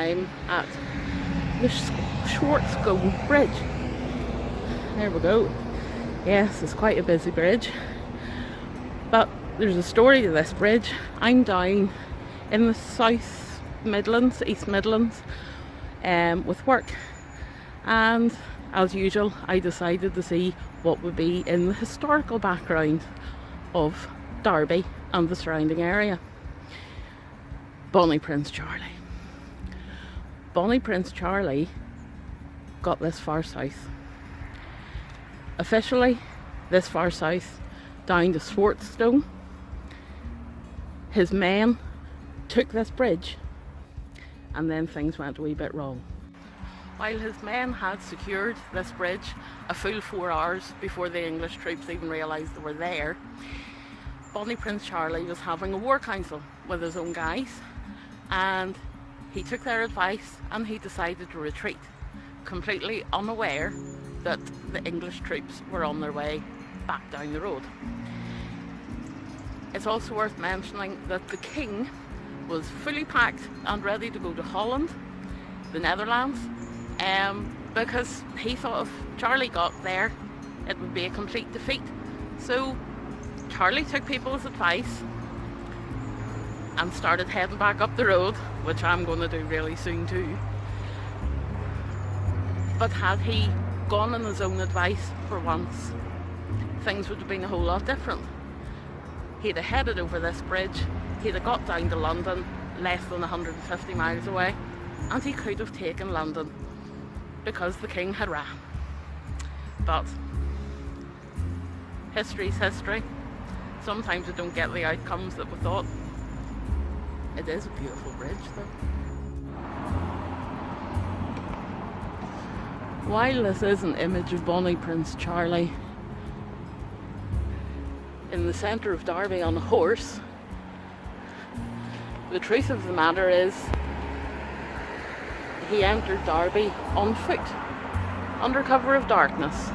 I'm at the 𝕭𝖶𝖏𝖃 Bridge. There we go. Yes, it's quite a busy bridge. But there's a story to this bridge. I'm down in the South Midlands, East Midlands, with work. And as usual, I decided to see what would be in the historical background of Derby and the surrounding area. Bonnie Prince Charlie. Bonnie Prince Charlie got this far south. Officially, this far south, down to Swartstone. His men took this bridge, and then things went a wee bit wrong. While his men had secured this bridge a full 4 hours before the English troops even realised they were there, Bonnie Prince Charlie was having a war council with his own guys, and he took their advice and he decided to retreat, completely unaware that the English troops were on their way back down the road. It's also worth mentioning that the king was fully packed and ready to go to Holland, the Netherlands, because he thought if Charlie got there, it would be a complete defeat. So Charlie took people's advice and started heading back up the road, which I'm going to do really soon too. But had he gone on his own advice for once, things would have been a whole lot different. He'd have headed over this bridge, he'd have got down to London, less than 150 miles away, and he could have taken London because the king had ran. But history's history. Sometimes we don't get the outcomes that we thought. It is a beautiful bridge though. While this is an image of Bonnie Prince Charlie in the centre of Derby on a horse, the truth of the matter is he entered Derby on foot, under cover of darkness.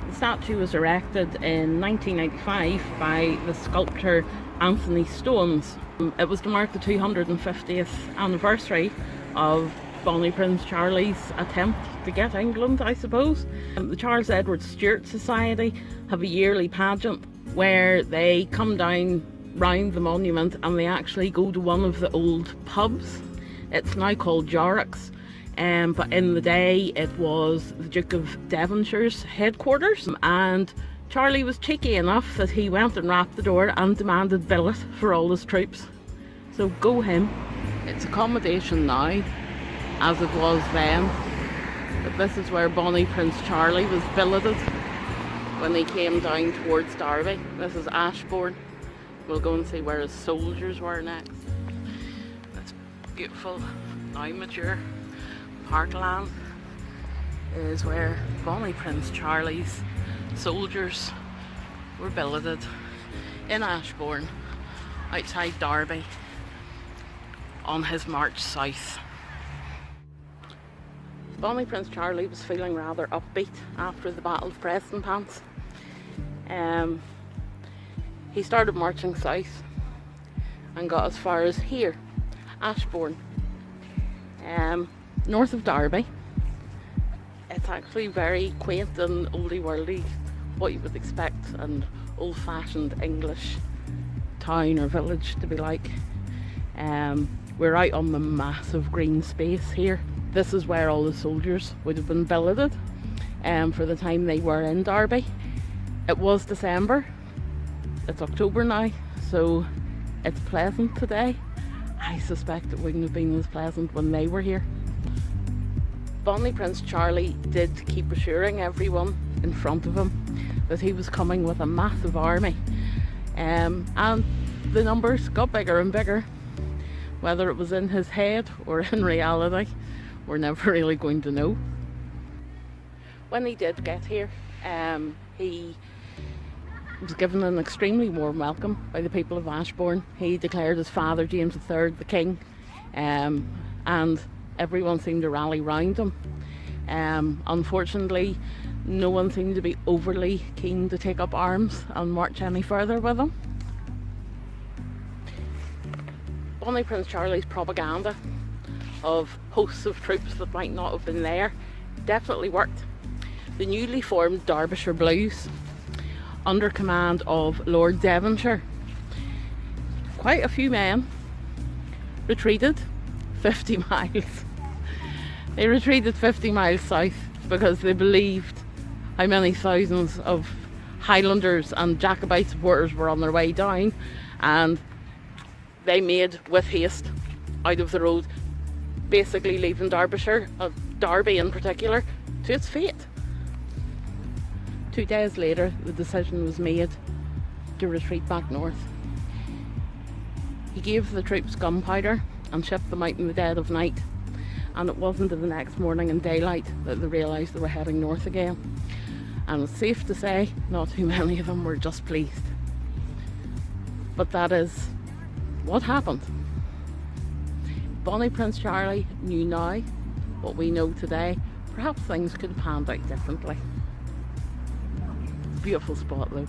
The statue was erected in 1995 by the sculptor Anthony Stones. It was to mark the 250th anniversary of Bonnie Prince Charlie's attempt to get England, I suppose. The Charles Edward Stuart Society have a yearly pageant where they come down round the monument and they actually go to one of the old pubs. It's now called Jorrock's, but in the day it was the Duke of Devonshire's headquarters, and Charlie was cheeky enough that he went and rapped the door and demanded billet for all his troops. So go him. It's accommodation now, as it was then, but this is where Bonnie Prince Charlie was billeted when he came down towards Derby. This is Ashbourne. We'll go and see where his soldiers were next. This beautiful, now mature parkland is where Bonnie Prince Charlie's soldiers were billeted in Ashbourne, outside Derby, on his march south. Bonnie Prince Charlie was feeling rather upbeat after the Battle of Prestonpans. He started marching south and got as far as here, Ashbourne, north of Derby. It's actually very quaint and oldie-worldy, what you would expect an old-fashioned English town or village to be like. We're out on the massive green space here. This is where all the soldiers would have been billeted for the time they were in Derby. It was December, it's October now, so it's pleasant today. I suspect it wouldn't have been as pleasant when they were here. Bonnie Prince Charlie did keep assuring everyone in front of him that he was coming with a massive army, and the numbers got bigger and bigger. Whether it was in his head or in reality, we're never really going to know. When he did get here, he was given an extremely warm welcome by the people of Ashbourne. He declared his father, James III, the king, and everyone seemed to rally round him. Unfortunately, no one seemed to be overly keen to take up arms and march any further with him. Bonnie Prince Charlie's propaganda of hosts of troops that might not have been there definitely worked. The newly formed Derbyshire Blues, under command of Lord Devonshire, quite a few men, retreated 50 miles. They retreated 50 miles south because they believed how many thousands of Highlanders and Jacobite supporters were on their way down, and they made with haste out of the road, basically leaving Derbyshire, Derby in particular, to its fate. 2 days later, the decision was made to retreat back north. He gave the troops gunpowder and shipped them out in the dead of night, and it wasn't until the next morning in daylight that they realised they were heading north again. And it's safe to say not too many of them were just pleased. But that is what happened. Bonnie Prince Charlie knew now what we know today. Perhaps things could have panned out differently. Beautiful spot though.